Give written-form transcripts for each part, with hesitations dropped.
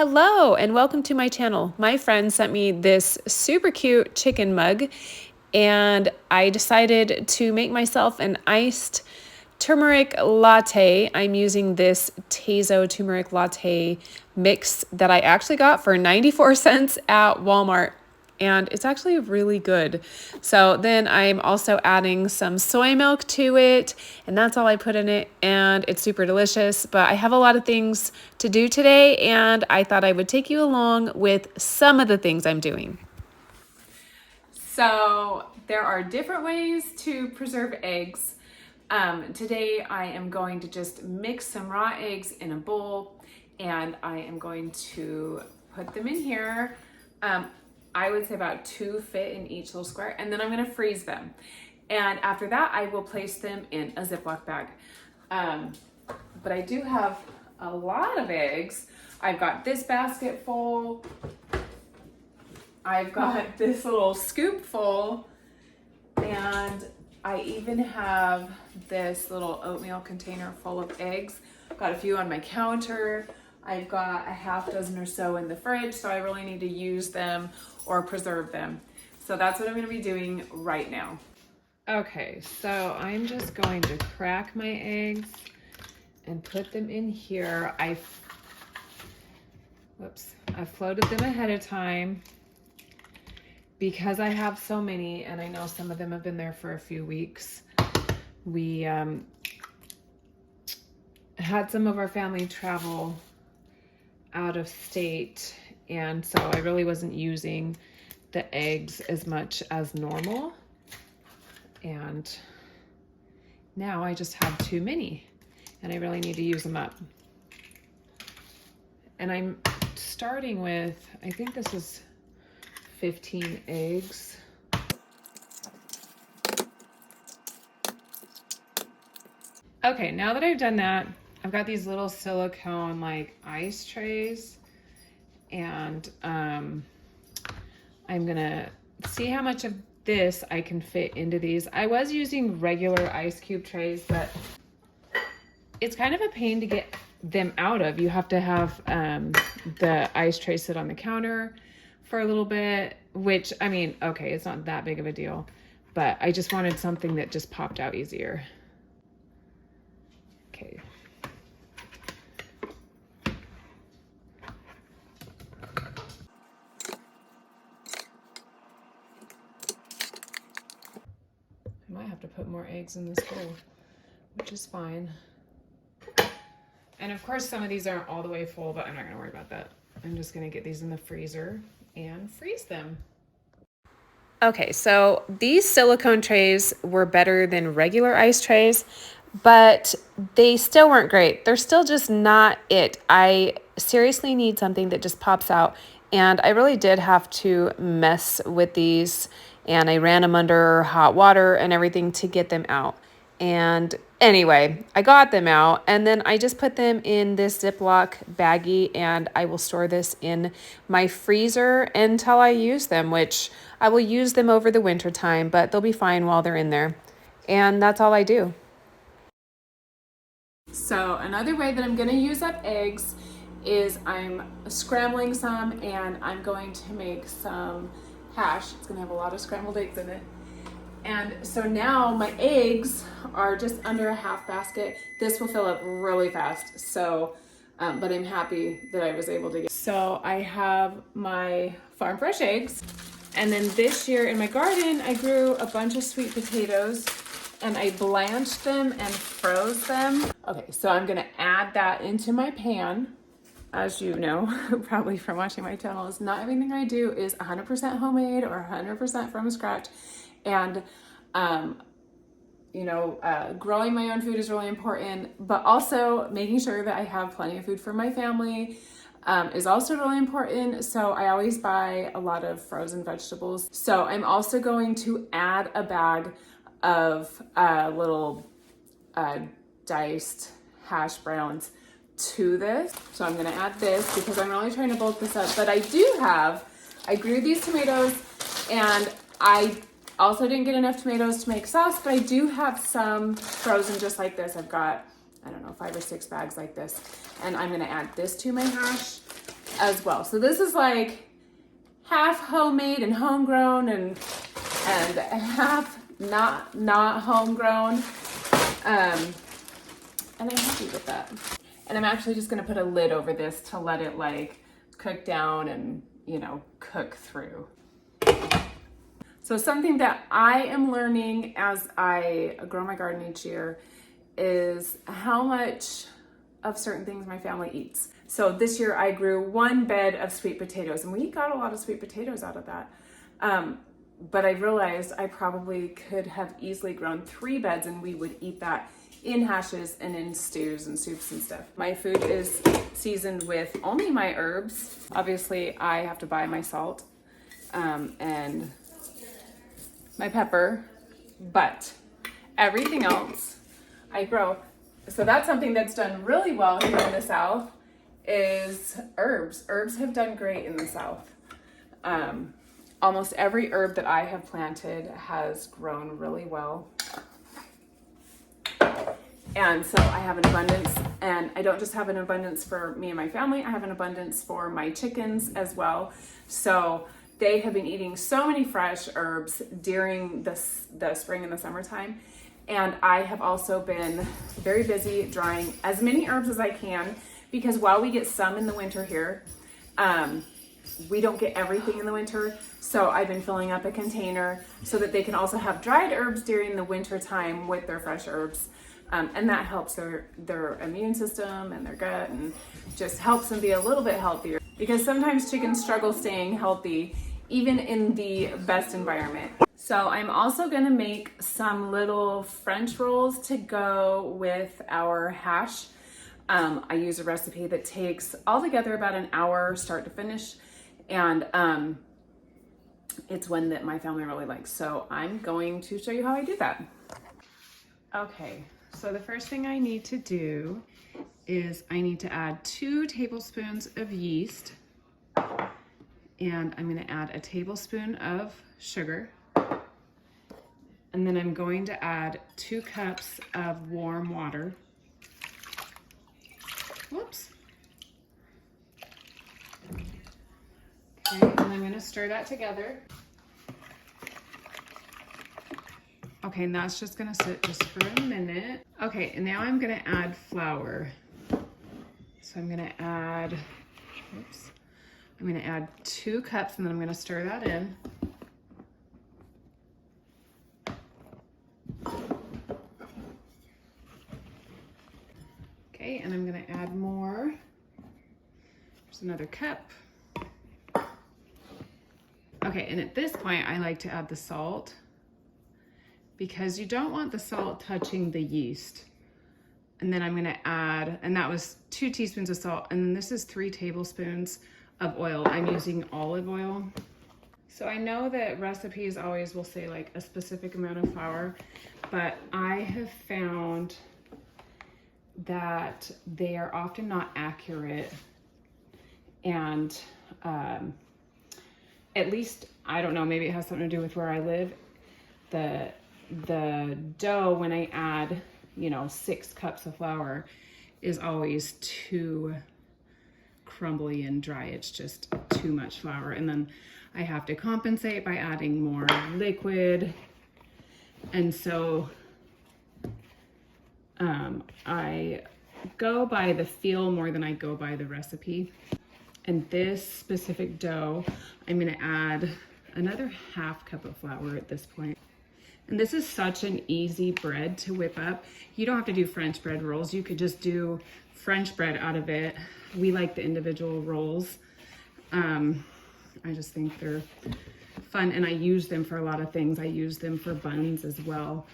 Hello and welcome to my channel. My friend sent me this super cute chicken mug and I decided to make myself an iced turmeric latte. I'm using this Tazo turmeric latte mix that I actually got for 94 cents at Walmart. And it's actually really good. So then I'm also adding some soy milk to it, and that's all I put in it, and it's super delicious. But I have a lot of things to do today, and I thought I would take you along with some of the things I'm doing. So there are different ways to preserve eggs. Today I am going to just mix some raw eggs in a bowl, and I am going to put them in here. I would say about 2 fit in each little square, and then I'm gonna freeze them. And after that, I will place them in a Ziploc bag. But I do have a lot of eggs. I've got this basket full. I've got this little scoop full, and I even have this little oatmeal container full of eggs. Got a few on my counter. I've got a half dozen or so in the fridge, so I really need to use them or preserve them. So that's what I'm gonna be doing right now. Okay, so I'm just going to crack my eggs and put them in here. I floated them ahead of time because I have so many, and I know some of them have been there for a few weeks. We had some of our family travel out of state, and so I really wasn't using the eggs as much as normal, and now I just have too many and I really need to use them up. And I'm starting with, I think this is 15 eggs. Okay, now that I've done that, I've got these little silicone like ice trays, and I'm gonna see how much of this I can fit into these. I was using regular ice cube trays, but it's kind of a pain to get them out of. You have to have the ice tray sit on the counter for a little bit, which, I mean, okay, it's not that big of a deal, but I just wanted something that just popped out easier. Okay. I might have to put more eggs in this bowl, which is fine. And of course, some of these aren't all the way full, but I'm not gonna worry about that. I'm just gonna get these in the freezer and freeze them. Okay, so these silicone trays were better than regular ice trays, but they still weren't great. They're still just not it. I seriously need something that just pops out, and I really did have to mess with these, and I ran them under hot water and everything to get them out. And anyway, I got them out, and then I just put them in this Ziploc baggie, and I will store this in my freezer until I use them, which I will use them over the winter time, but they'll be fine while they're in there. And that's all I do. So another way that I'm gonna use up eggs is I'm scrambling some, and I'm going to make some hash. It's gonna have a lot of scrambled eggs in it. And so now my eggs are just under a half basket. This will fill up really fast. So, but I'm happy that I was able to get. So I have my farm fresh eggs. And then this year in my garden, I grew a bunch of sweet potatoes, and I blanched them and froze them. Okay, so I'm gonna add that into my pan. As you know, probably from watching my channel, is not everything I do is 100% homemade or 100% from scratch. And, growing my own food is really important, but also making sure that I have plenty of food for my family is also really important. So I always buy a lot of frozen vegetables. So I'm also going to add a bag of little diced hash browns to this. So I'm gonna add this because I'm really trying to bulk this up. But I grew these tomatoes, and I also didn't get enough tomatoes to make sauce, but I do have some frozen just like this. I've got, I don't know, 5 or 6 bags like this. And I'm gonna add this to my hash. as well. So this is like half homemade and homegrown and half not homegrown. And I'm happy with that. And I'm actually just gonna put a lid over this to let it like cook down and, you know, cook through. So something that I am learning as I grow my garden each year is how much of certain things my family eats. So this year I grew 1 bed of sweet potatoes, and we got a lot of sweet potatoes out of that. But I realized I probably could have easily grown 3 beds and we would eat that in hashes and in stews and soups and stuff. My food is seasoned with only my herbs. Obviously I have to buy my salt and my pepper, but everything else I grow. So that's something that's done really well here in the South is herbs. Herbs have done great in the South. Almost every herb that I have planted has grown really well. And so I have an abundance, and I don't just have an abundance for me and my family, I have an abundance for my chickens as well. So they have been eating so many fresh herbs during the spring and the summertime. And I have also been very busy drying as many herbs as I can, because while we get some in the winter here, we don't get everything in the winter. So I've been filling up a container so that they can also have dried herbs during the winter time with their fresh herbs. And that helps their immune system and their gut, and just helps them be a little bit healthier, because sometimes chickens struggle staying healthy even in the best environment. So I'm also gonna make some little French rolls to go with our hash. I use a recipe that takes altogether about an hour start to finish, and it's one that my family really likes. So I'm going to show you how I do that. Okay, so the first thing I need to do is I need to add 2 tablespoons of yeast, and I'm gonna add a tablespoon of sugar. And then I'm going to add 2 cups of warm water. Whoops. Okay, and I'm gonna stir that together. Okay, and that's just gonna sit just for a minute. Okay, and now I'm gonna add flour. So I'm gonna add, oops. I'm gonna add 2 cups, and then I'm gonna stir that in. Okay, and I'm gonna add more. There's another cup. Okay, and at this point, I like to add the salt, because you don't want the salt touching the yeast. And then I'm gonna add, and that was 2 teaspoons of salt, and this is 3 tablespoons of oil. I'm using olive oil. So I know that recipes always will say like a specific amount of flour, but I have found that they are often not accurate. And at least, I don't know, maybe it has something to do with where I live. The dough, when I add, you know, 6 cups of flour, is always too crumbly and dry. It's just too much flour. And then I have to compensate by adding more liquid. And so I go by the feel more than I go by the recipe. And this specific dough, I'm gonna add another ½ cup of flour at this point. And this is such an easy bread to whip up. You don't have to do French bread rolls. You could just do French bread out of it. We like the individual rolls. I just think they're fun, and I use them for a lot of things. I use them for buns as well.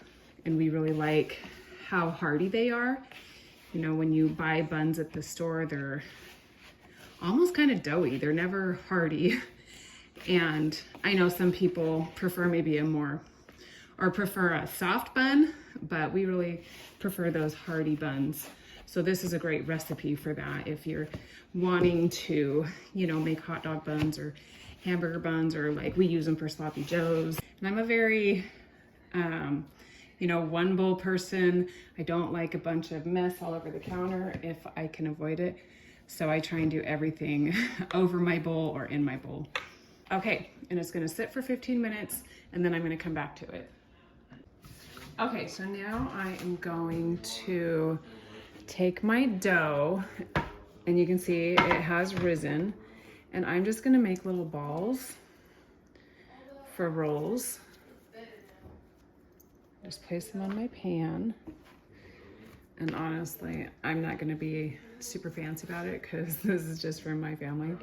And we really like how hearty they are. You know, when you buy buns at the store, they're almost kind of doughy. They're never hearty. And I know some people prefer maybe prefer a soft bun, but we really prefer those hearty buns. So this is a great recipe for that. If you're wanting to, you know, make hot dog buns or hamburger buns, or like we use them for sloppy joes. And I'm a very, you know, one bowl person. I don't like a bunch of mess all over the counter if I can avoid it. So I try and do everything over my bowl or in my bowl. Okay, and it's gonna sit for 15 minutes and then I'm gonna come back to it. Okay, so now I am going to take my dough, and you can see it has risen, and I'm just gonna make little balls for rolls. Just place them on my pan. And honestly, I'm not gonna be super fancy about it because this is just for my family.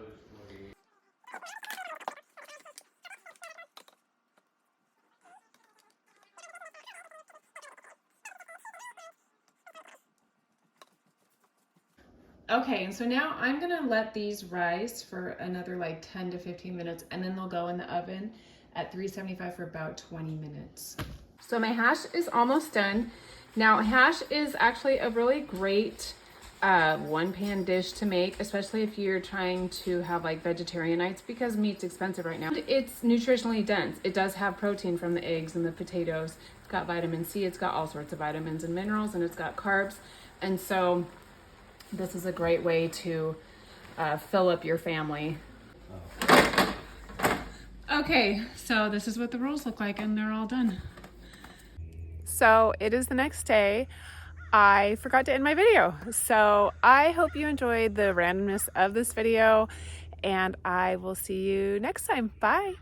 Okay, and so now I'm gonna let these rise for another like 10 to 15 minutes, and then they'll go in the oven at 375 for about 20 minutes. So my hash is almost done. Now hash is actually a really great one pan dish to make, especially if you're trying to have like vegetarian nights because meat's expensive right now. It's nutritionally dense. It does have protein from the eggs and the potatoes. It's got vitamin C, it's got all sorts of vitamins and minerals, and it's got carbs. And so this is a great way to fill up your family. Okay, so this is what the rolls look like, and they're all done. So it is the next day. I forgot to end my video. So I hope you enjoyed the randomness of this video, and I will see you next time. Bye.